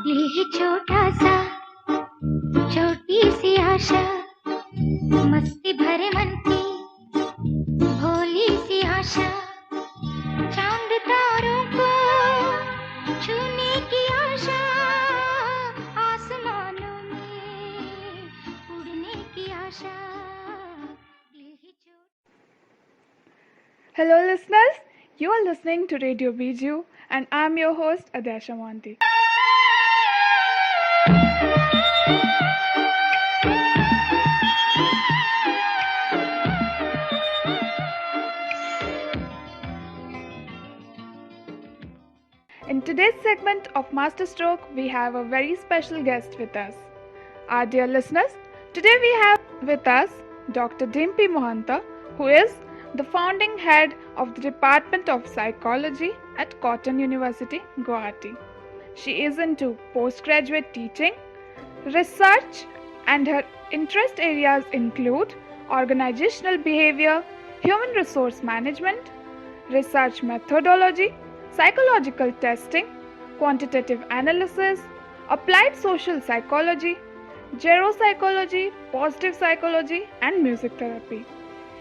दिल है छोटा सा, छोटी सी आशा, मस्ती भरे मन की भोली सी आशा, चांद तारों को छूने की आशा, आसमानों में उड़ने की आशा, दिल है छोटा। Hello, listeners. You are listening to Radio Biju, and I'm your host, Adesha Monty. In today's segment of Masterstroke, we have a very special guest with us. Our dear listeners, today we have with us Dr. Dimpy Mohanta, who is the founding head of the Department of Psychology at Cotton University, Guwahati. She is into postgraduate teaching, research, and her interest areas include organizational behavior, human resource management, research methodology, psychological testing, quantitative analysis, applied social psychology, geropsychology, positive psychology, and music therapy.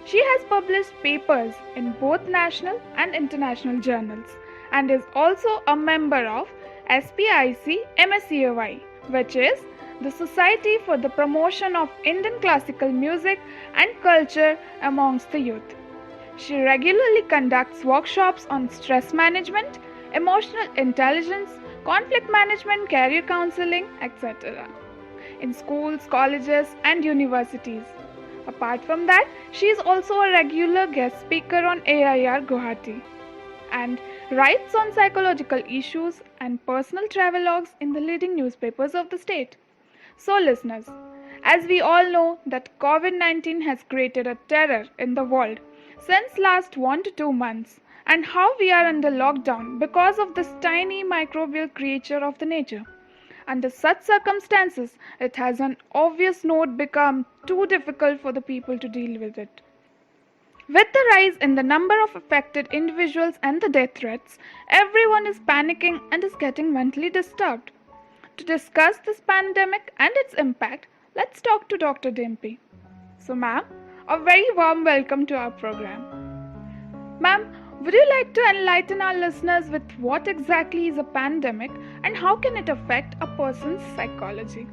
She has published papers in both national and international journals and is also a member of SPIC MSCAY, which is the Society for the Promotion of Indian Classical Music and Culture amongst the youth. She regularly conducts workshops on stress management, emotional intelligence, conflict management, career counseling, etc. in schools, colleges, and universities. Apart from that, she is also a regular guest speaker on AIR Guwahati and writes on psychological issues and personal travelogues in the leading newspapers of the state. So, listeners, as we all know that COVID-19 has created a terror in the world since last 1 to 2 months, and how we are under lockdown because of this tiny microbial creature of the nature. Under such circumstances, it has an obvious note become too difficult for the people to deal with it. With the rise in the number of affected individuals and the death threats, everyone is panicking and is getting mentally disturbed. To discuss this pandemic and its impact, let's talk to Dr. Dimpy. So, ma'am, a very warm welcome to our program. Ma'am, would you like to enlighten our listeners with what exactly is a pandemic and how can it affect a person's psychology?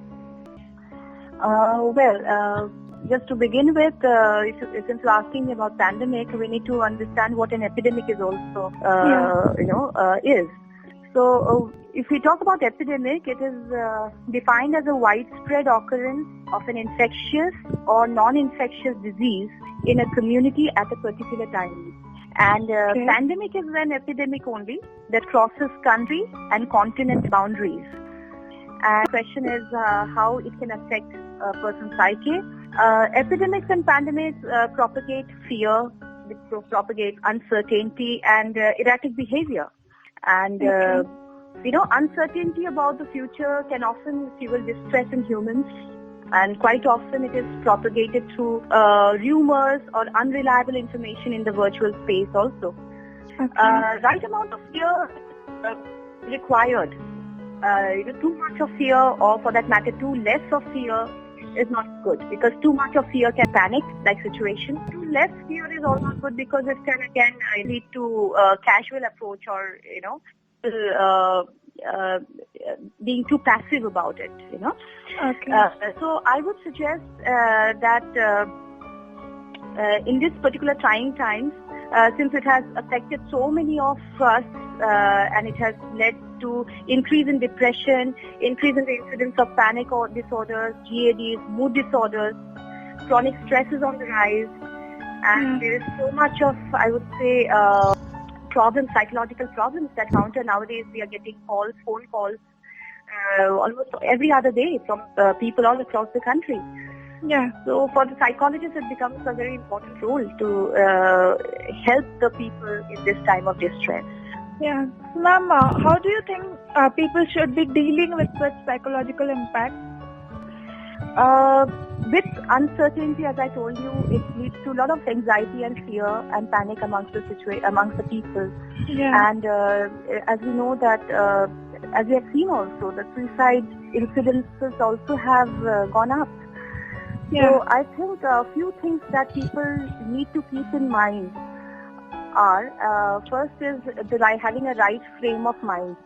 Just to begin with, since you're asking me about pandemic, we need to understand what an epidemic is also, is. So, if we talk about epidemic, it is defined as a widespread occurrence of an infectious or non-infectious disease in a community at a particular time. And pandemic is an epidemic only that crosses country and continent boundaries. And the question is how it can affect a person's psyche. Epidemics and pandemics propagate fear, propagate uncertainty and erratic behavior. And uncertainty about the future can often fuel distress in humans. And quite often it is propagated through rumors or unreliable information in the virtual space also. Right amount of fear required. Too much of fear, or for that matter too less of fear, is not good, because too much of fear can panic like situation. Too less fear is also good because it can again lead to casual approach or being too passive about it, So I would suggest that in this particular trying times, since it has affected so many of us and it has led to increase in depression, increase in the incidence of panic or disorders, GADs, mood disorders, chronic stress is on the rise, and there is so much of, I would say, problems, psychological problems that counter nowadays. We are getting calls, phone calls, almost every other day from people all across the country. Yeah. So for the psychologist, it becomes a very important role to help the people in this time of distress. Yeah. Ma'am, how do you think people should be dealing with such psychological impact? With uncertainty, as I told you, it leads to a lot of anxiety and fear and panic amongst the people. Yeah. And as we know that as we have seen also, the suicide incidences also have gone up. Yeah. So I think a few things that people need to keep in mind are, first is having a right frame of mind.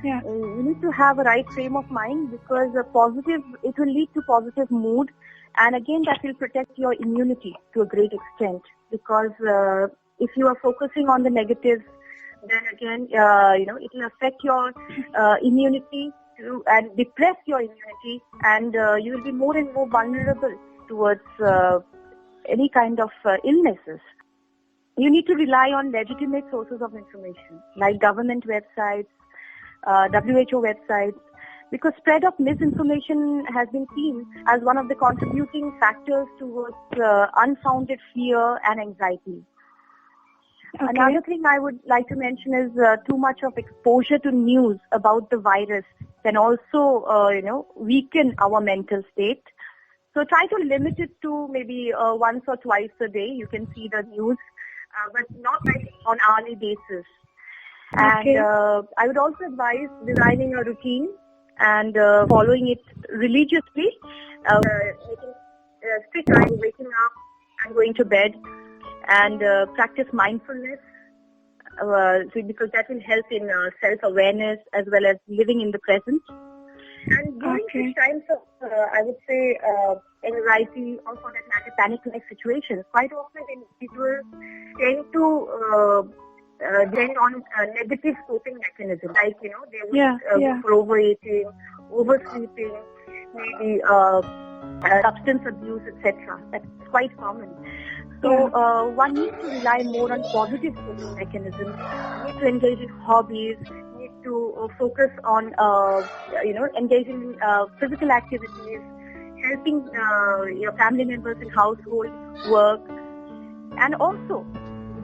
Yeah. You need to have a right frame of mind because it will lead to positive mood, and again that will protect your immunity to a great extent, because if you are focusing on the negatives, then again it will affect your immunity and depress your immunity, and you will be more and more vulnerable towards any kind of illnesses. You need to rely on legitimate sources of information like government websites, WHO websites, because spread of misinformation has been seen as one of the contributing factors towards unfounded fear and anxiety. Okay. Another thing I would like to mention is too much of exposure to news about the virus can also, weaken our mental state. So try to limit it to maybe once or twice a day. You can see the news, but not like on hourly basis. Okay. And I would also advise designing a routine and following it religiously, making strict time, waking up and going to bed, and practice mindfulness, because that will help in self-awareness as well as living in the present. And during Okay. such times of, I would say, anxiety or for that matter panic-like situations, quite often individuals tend to depend on negative coping mechanisms, like they would go for overeating, oversleeping, maybe substance abuse, etc. That's quite common. So one needs to rely more on positive coping mechanisms. Need to engage in hobbies. Need to focus on engaging in physical activities, helping your family members in household work, and also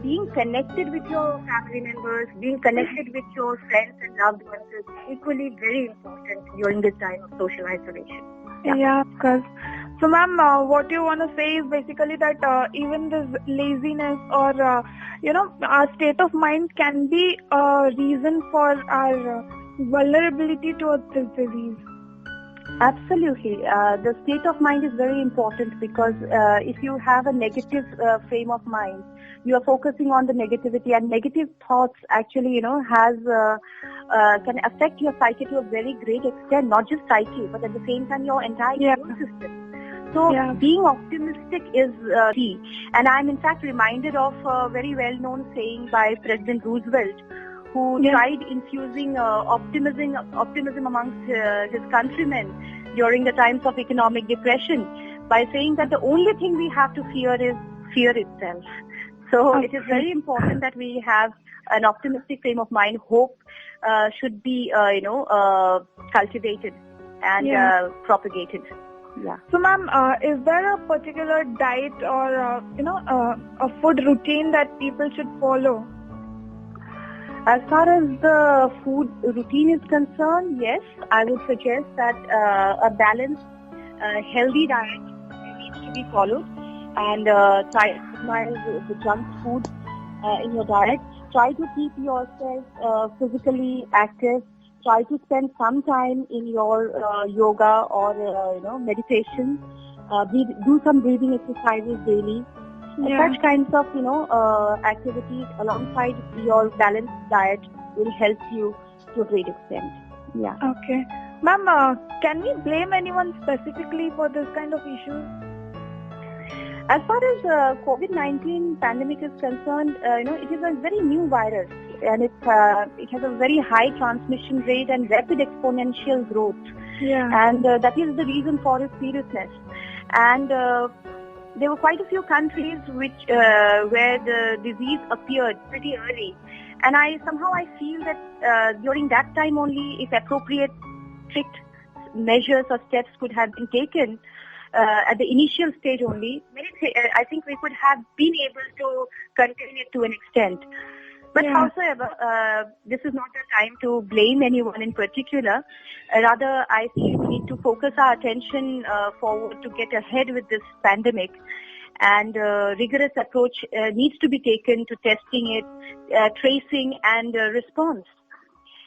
being connected with your family members, being connected with your friends and loved ones is equally very important during this time of social isolation. Yeah, of course. So, ma'am, what you want to say is basically that even this laziness or, our state of mind can be a reason for our vulnerability towards this disease. Absolutely. The state of mind is very important because if you have a negative frame of mind, you are focusing on the negativity, and negative thoughts actually, can affect your psyche to a very great extent, not just psyche, but at the same time your entire immune system. So being optimistic is key. And I'm in fact reminded of a very well-known saying by President Roosevelt, who tried infusing optimism amongst his countrymen during the times of economic depression by saying that the only thing we have to fear is fear itself. So it is very important that we have an optimistic frame of mind. Hope should be, cultivated and propagated. Yeah. So, ma'am, is there a particular diet or, a food routine that people should follow? As far as the food routine is concerned, yes, I would suggest that a balanced, healthy diet needs to be followed, and try to minimize the junk food in your diet. Try to keep yourself physically active. Try to spend some time in your yoga or meditation. Do some breathing exercises daily. Such kinds of activities alongside your balanced diet will help you to a great extent. Yeah. Okay. Ma'am, can we blame anyone specifically for this kind of issues? As far as COVID-19 pandemic is concerned, it is a very new virus, and it has a very high transmission rate and rapid exponential growth. Yeah. And that is the reason for its seriousness. And there were quite a few countries where the disease appeared pretty early, and I feel that during that time only, if appropriate strict measures or steps could have been taken at the initial stage only, I think we could have been able to contain it to an extent. But however, this is not the time to blame anyone in particular. Rather, I feel we need to focus our attention forward to get ahead with this pandemic. And rigorous approach needs to be taken to testing it, tracing and response.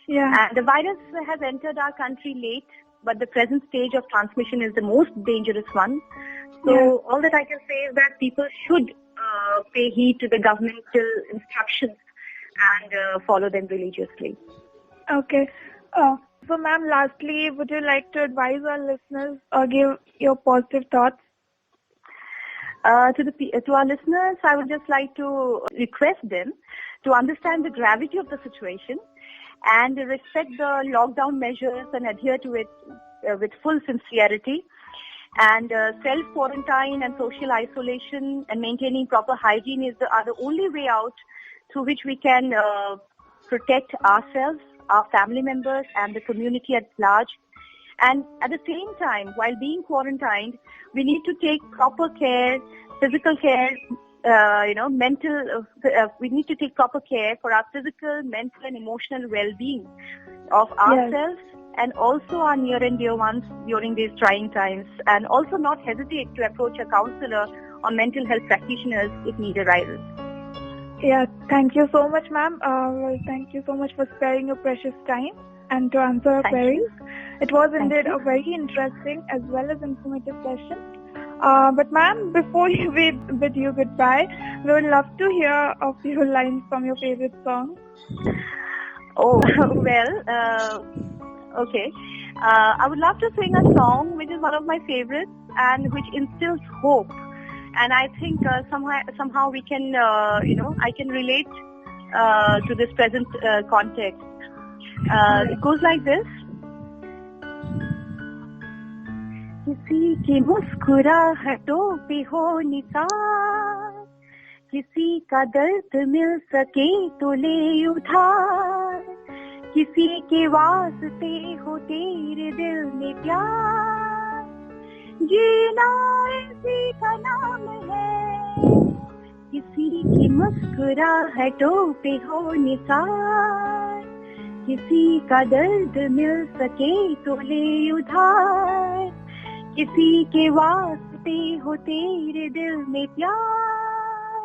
Yeah. And the virus has entered our country late, but the present stage of transmission is the most dangerous one. So all that I can say is that people should pay heed to the governmental instructions and follow them religiously. Okay. So, ma'am, lastly, would you like to advise our listeners or give your positive thoughts? To our listeners, I would just like to request them to understand the gravity of the situation and respect the lockdown measures and adhere to it with full sincerity. And self-quarantine and social isolation and maintaining proper hygiene are the only way out through which we can protect ourselves, our family members, and the community at large. And at the same time, while being quarantined, we need to take proper care, physical care, mental. We need to take proper care for our physical, mental, and emotional well-being of ourselves and also our near and dear ones during these trying times. And also not hesitate to approach a counselor or mental health practitioners if need arises. Yeah, thank you so much, ma'am. Thank you so much for sparing your precious time and to answer our queries. It was indeed a very interesting as well as informative session. But ma'am, before we bid you goodbye, we would love to hear a few lines from your favorite song. Oh, well, okay. I would love to sing a song which is one of my favorites and which instills hope. And I think somehow we can, I can relate to this present context. It goes like this. किसी की मुस्कुराहटों पे हो निसार, किसी का दर्द मिल सके तो ले उधार, किसी के वास्ते हो तेरे दिल में प्यार, जीना इसी का नाम है, किसी की मुस्कुराहटों पे हो निसार, किसी का दर्द मिल सके तो ले उधार, किसी के वास्ते हो तेरे दिल में प्यार,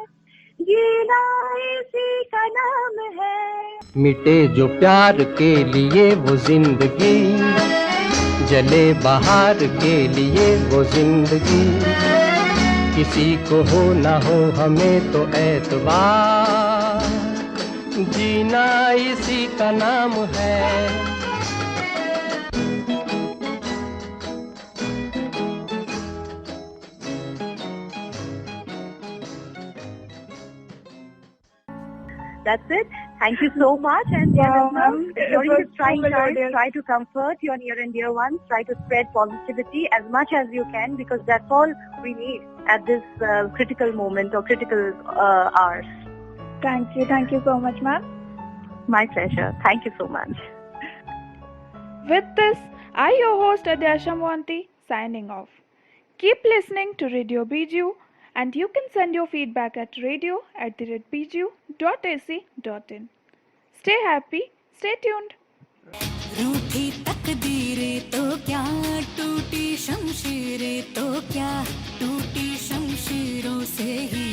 जीना इसी का नाम है। मिटे जो प्यार के लिए वो जिंदगी, जले बहार के लिए वो जिंदगी, किसी को हो ना हो हमें तो एतबार, जीना इसी का नाम है। That's it. Thank you so much. And during this trying time, try to comfort your near and dear ones. Try to spread positivity as much as you can, because that's all we need at this critical moment or critical hours. Thank you so much, ma'am. My pleasure. Thank you so much. With this, I, your host Adyasha Mohanty, signing off. Keep listening to Radio Biju, and you can send your feedback at radio@biju.ac.in. Stay happy, stay tuned. रूठी तकदीरें तो क्या, टूटी शमशीरें तो क्या, टूटी शमशीरों से ही